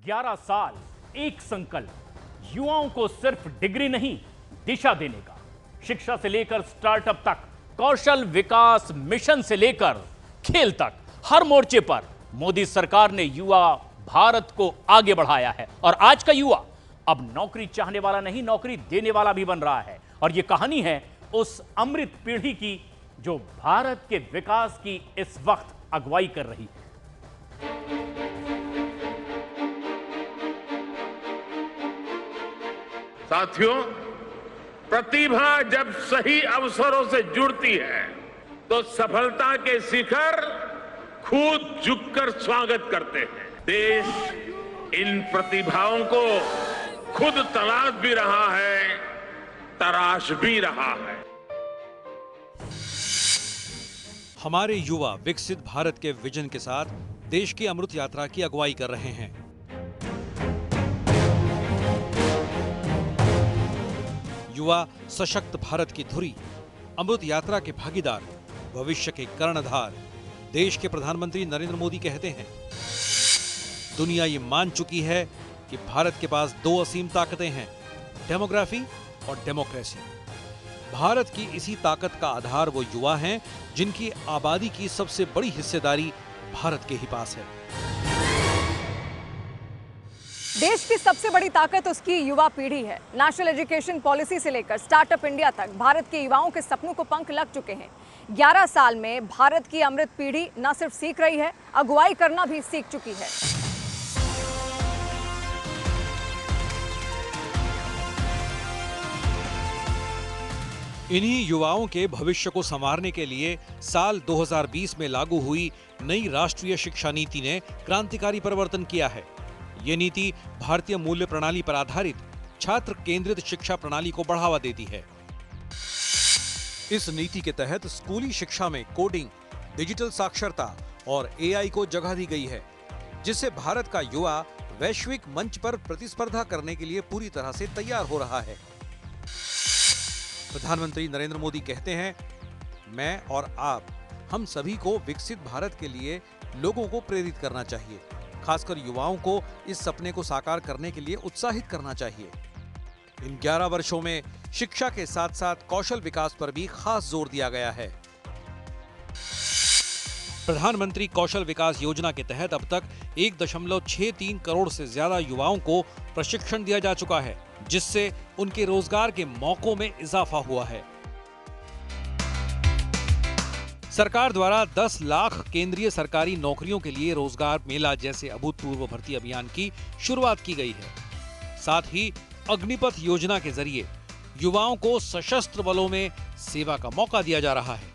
11 साल, एक संकल्प, युवाओं को सिर्फ डिग्री नहीं, दिशा देने का। शिक्षा से लेकर स्टार्टअप तक, कौशल विकास मिशन से लेकर खेल तक, हर मोर्चे पर मोदी सरकार ने युवा भारत को आगे बढ़ाया है। और आज का युवा अब नौकरी चाहने वाला नहीं, नौकरी देने वाला भी बन रहा है। और यह कहानी है उस अमृत पीढ़ी की जो भारत के विकास की इस वक्त अगुवाई कर रही है। साथियों, प्रतिभा जब सही अवसरों से जुड़ती है तो सफलता के शिखर खुद झुककर स्वागत करते हैं। देश इन प्रतिभाओं को खुद तलाश भी रहा है, तराश भी रहा है। हमारे युवा विकसित भारत के विजन के साथ देश की अमृत यात्रा की अगुवाई कर रहे हैं। युवा सशक्त भारत की धुरी, अमृत यात्रा के भागीदार, भविष्य के कर्णधार। देश के प्रधानमंत्री नरेंद्र मोदी कहते हैं, दुनिया ये मान चुकी है कि भारत के पास दो असीम ताकतें हैं, डेमोग्राफी और डेमोक्रेसी। भारत की इसी ताकत का आधार वो युवा हैं जिनकी आबादी की सबसे बड़ी हिस्सेदारी भारत के ही पास है। देश की सबसे बड़ी ताकत उसकी युवा पीढ़ी है। नेशनल एजुकेशन पॉलिसी से लेकर स्टार्टअप इंडिया तक भारत के युवाओं के सपनों को पंख लग चुके हैं। 11 साल में भारत की अमृत पीढ़ी न सिर्फ सीख रही है, अगुवाई करना भी सीख चुकी है। इन्हीं युवाओं के भविष्य को संवारने के लिए साल 2020 में लागू हुई नई राष्ट्रीय शिक्षा नीति ने क्रांतिकारी परिवर्तन किया है। ये नीति भारतीय मूल्य प्रणाली पर आधारित छात्र केंद्रित शिक्षा प्रणाली को बढ़ावा देती है। इस नीति के तहत स्कूली शिक्षा में कोडिंग, डिजिटल साक्षरता और एआई को जगह दी गई है, जिससे भारत का युवा वैश्विक मंच पर प्रतिस्पर्धा करने के लिए पूरी तरह से तैयार हो रहा है। प्रधानमंत्री नरेंद्र मोदी कहते हैं, मैं और आप, हम सभी को विकसित भारत के लिए लोगों को प्रेरित करना चाहिए, खासकर युवाओं को इस सपने को साकार करने के लिए उत्साहित करना चाहिए। इन 11 वर्षों में शिक्षा के साथ साथ कौशल विकास पर भी खास जोर दिया गया है। प्रधानमंत्री कौशल विकास योजना के तहत अब तक 1.63 करोड़ से ज्यादा युवाओं को प्रशिक्षण दिया जा चुका है, जिससे उनके रोजगार के मौकों में इजाफा हुआ है। सरकार द्वारा 10 लाख केंद्रीय सरकारी नौकरियों के लिए रोजगार मेला जैसे अभूतपूर्व भर्ती अभियान की शुरुआत की गई है। साथ ही अग्निपथ योजना के जरिए युवाओं को सशस्त्र बलों में सेवा का मौका दिया जा रहा है,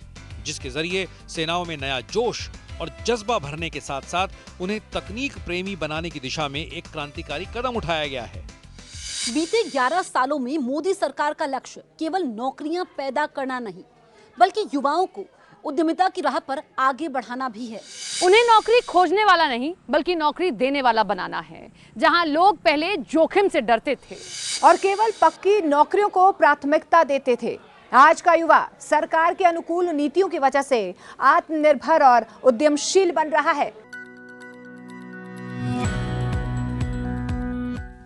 जिसके जरिए सेनाओं में नया जोश और जज्बा भरने के साथ साथ उन्हें तकनीक प्रेमी बनाने की दिशा में एक क्रांतिकारी कदम उठाया गया है। बीते 11 सालों में मोदी सरकार का लक्ष्य केवल नौकरियां पैदा करना नहीं, बल्कि युवाओं को उद्यमिता की राह पर आगे बढ़ाना भी है। उन्हें नौकरी खोजने वाला नहीं, बल्कि नौकरी देने वाला बनाना है। जहां लोग पहले जोखिम से डरते थे और केवल पक्की नौकरियों को प्राथमिकता देते थे, आज का युवा सरकार के अनुकूल नीतियों की वजह से आत्मनिर्भर और उद्यमशील बन रहा है।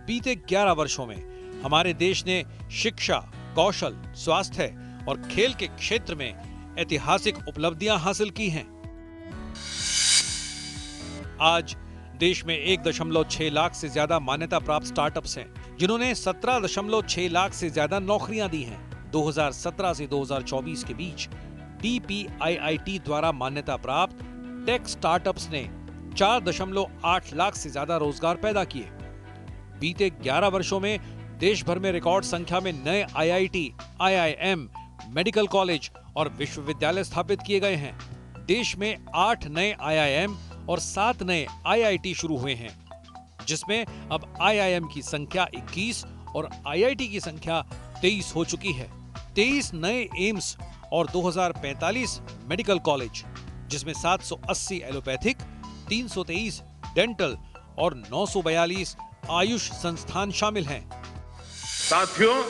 बीते 11 वर्षों में हमारे देश ने शिक्षा, कौशल, स्वास्थ्य और खेल के क्षेत्र में ऐतिहासिक उपलब्धियां हासिल की हैं। आज देश में 1.6 लाख से ज्यादा मान्यता प्राप्त स्टार्टअप्स हैं, जिन्होंने 17.6 लाख से ज्यादा नौकरियां दी हैं। 2017 से 2024 के बीच DPIIT द्वारा मान्यता प्राप्त टेक स्टार्टअप्स ने 4.8 लाख से ज्यादा रोजगार पैदा किए। बीते 11 वर्षों में देश भर में रिकॉर्ड संख्या में नए IIT, IIM, मेडिकल कॉलेज और विश्वविद्यालय स्थापित किए गए हैं। देश में 8 नए IIM और 7 नए IIT शुरू हुए हैं, जिसमें अब IIM की संख्या 21 और IIT की संख्या 23 हो चुकी है। 23 नए एम्स और 2045 मेडिकल कॉलेज, जिसमें 780 एलोपैथिक, 323 डेंटल और 942 आयुष संस्थान शामिल हैं। साथियों,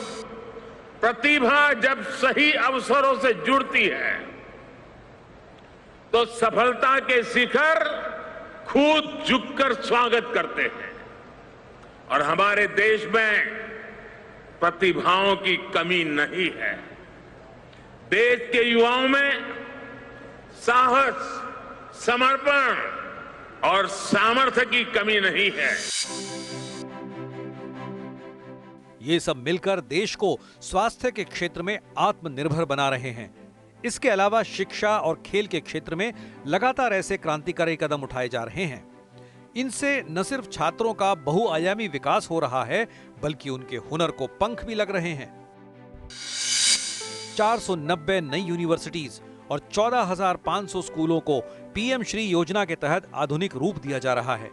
प्रतिभा जब सही अवसरों से जुड़ती है तो सफलता के शिखर खुद झुककर स्वागत करते हैं। और हमारे देश में प्रतिभाओं की कमी नहीं है। देश के युवाओं में साहस, समर्पण और सामर्थ्य की कमी नहीं है। ये सब मिलकर देश को स्वास्थ्य के क्षेत्र में आत्मनिर्भर बना रहे हैं। इसके अलावा शिक्षा और खेल के क्षेत्र में लगातार ऐसे क्रांतिकारी कदम उठाए जा रहे हैं। इनसे न सिर्फ छात्रों का बहुआयामी विकास हो रहा है, बल्कि उनके हुनर को पंख भी लग रहे हैं। 490 नई यूनिवर्सिटीज और 14,500 स्कूलों को पीएम श्री योजना के तहत आधुनिक रूप दिया जा रहा है।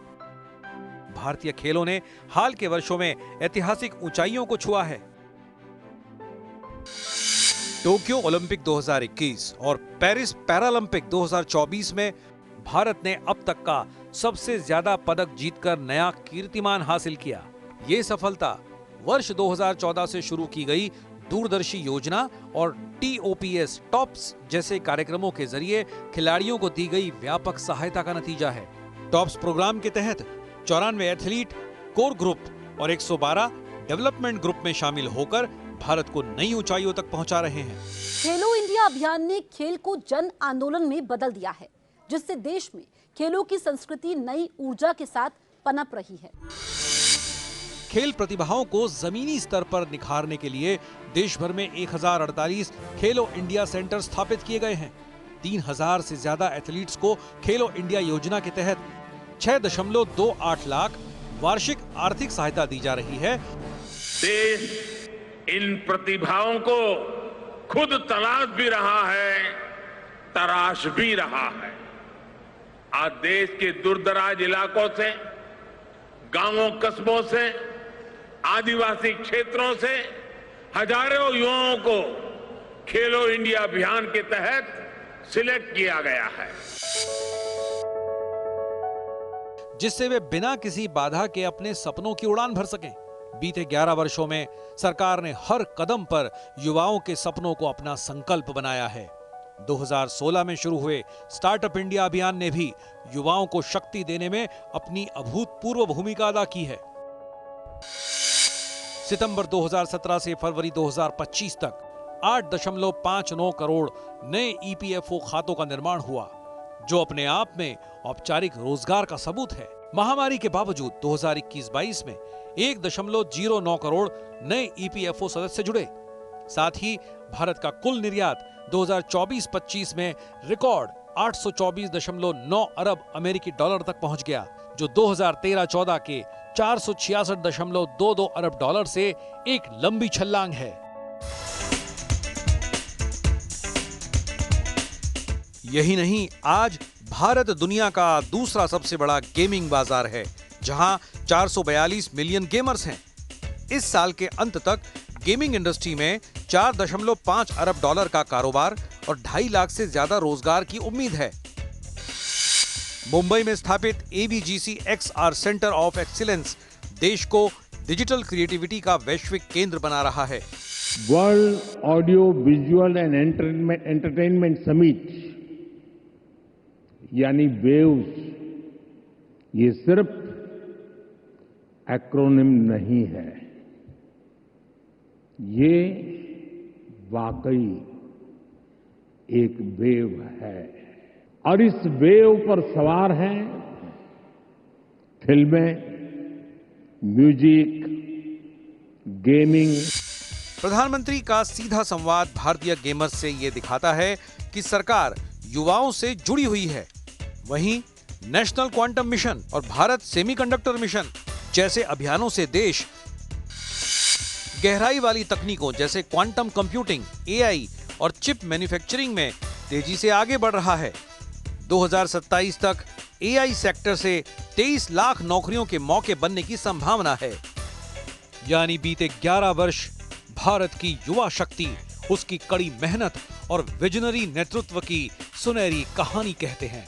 भारतीय खेलों ने हाल के वर्षों में ऐतिहासिक ऊंचाइयों को छुआ है। टोक्यो ओलंपिक 2021 और पेरिस पैरालंपिक 2024 में भारत ने अब तक का सबसे ज्यादा पदक जीतकर नया कीर्तिमान हासिल किया। ये सफलता वर्ष 2014 से शुरू की गई दूरदर्शी योजना और TOPS टॉप्स जैसे कार्यक्रमों के जरिए खिलाड़ियों को दी गई व्यापक सहायता का नतीजा है। टॉप्स प्रोग्राम के तहत 94 एथलीट कोर ग्रुप और 112 डेवलपमेंट ग्रुप में शामिल होकर भारत को नई ऊंचाइयों तक पहुंचा रहे हैं। खेलो इंडिया अभियान ने खेल को जन आंदोलन में बदल दिया है, जिससे देश में खेलों की संस्कृति नई ऊर्जा के साथ पनप रही है। खेल प्रतिभाओं को जमीनी स्तर पर निखारने के लिए देश भर में 1048 खेलो इंडिया सेंटर स्थापित किए गए हैं। 3000 से ज्यादा एथलीट्स को खेलो इंडिया योजना के तहत 6.28 लाख वार्षिक आर्थिक सहायता दी जा रही है। देश इन प्रतिभाओं को खुद तलाश भी रहा है, तराश भी रहा है। आज देश के दूरदराज इलाकों से, गांवों कस्बों से, आदिवासी क्षेत्रों से हजारों युवाओं को खेलो इंडिया अभियान के तहत सिलेक्ट किया गया है, जिससे वे बिना किसी बाधा के अपने सपनों की उड़ान भर सकें। बीते 11 वर्षों में सरकार ने हर कदम पर युवाओं के सपनों को अपना संकल्प बनाया है। 2016 में शुरू हुए स्टार्टअप इंडिया अभियान ने भी युवाओं को शक्ति देने में अपनी अभूतपूर्व भूमिका अदा की है। सितंबर 2017 से फरवरी 2025 तक 8.59 करोड़ नए EPFO खातों का निर्माण हुआ, जो अपने आप में औपचारिक रोजगार का सबूत है। महामारी के बावजूद 2021-22 में 1.09 करोड़ नए EPFO सदस्य जुड़े। साथ ही भारत का कुल निर्यात 2024-25 में रिकॉर्ड 824.9 अरब अमेरिकी डॉलर तक पहुंच गया, जो 2013-14 के 466.22 अरब डॉलर से एक लंबी छलांग है। यही नहीं, आज भारत दुनिया का दूसरा सबसे बड़ा गेमिंग बाजार है, जहां 442 मिलियन गेमर्स हैं। इस साल के अंत तक गेमिंग इंडस्ट्री में 4.5 अरब डॉलर का कारोबार और 2.5 लाख से ज्यादा रोजगार की उम्मीद है। मुंबई में स्थापित ABGC XR centre of excellence देश को डिजिटल क्रिएटिविटी का वैश्विक केंद्र बना रहा है। World audio visual and entertainment summit यानी वेव्स, ये सिर्फ एक्रोनिम नहीं है, ये वाकई एक वेव है। और इस वेव पर सवार हैं फिल्में, म्यूजिक, गेमिंग। प्रधानमंत्री का सीधा संवाद भारतीय गेमर्स से ये दिखाता है कि सरकार युवाओं से जुड़ी हुई है। वहीं नेशनल क्वांटम मिशन और भारत सेमीकंडक्टर मिशन जैसे अभियानों से देश गहराई वाली तकनीकों जैसे क्वांटम कंप्यूटिंग, AI और चिप मैन्युफैक्चरिंग में तेजी से आगे बढ़ रहा है। 2027 तक AI सेक्टर से 23 लाख नौकरियों के मौके बनने की संभावना है। यानी बीते 11 वर्ष भारत की युवा शक्ति, उसकी कड़ी मेहनत और विजनरी नेतृत्व की सुनहरी कहानी कहते हैं।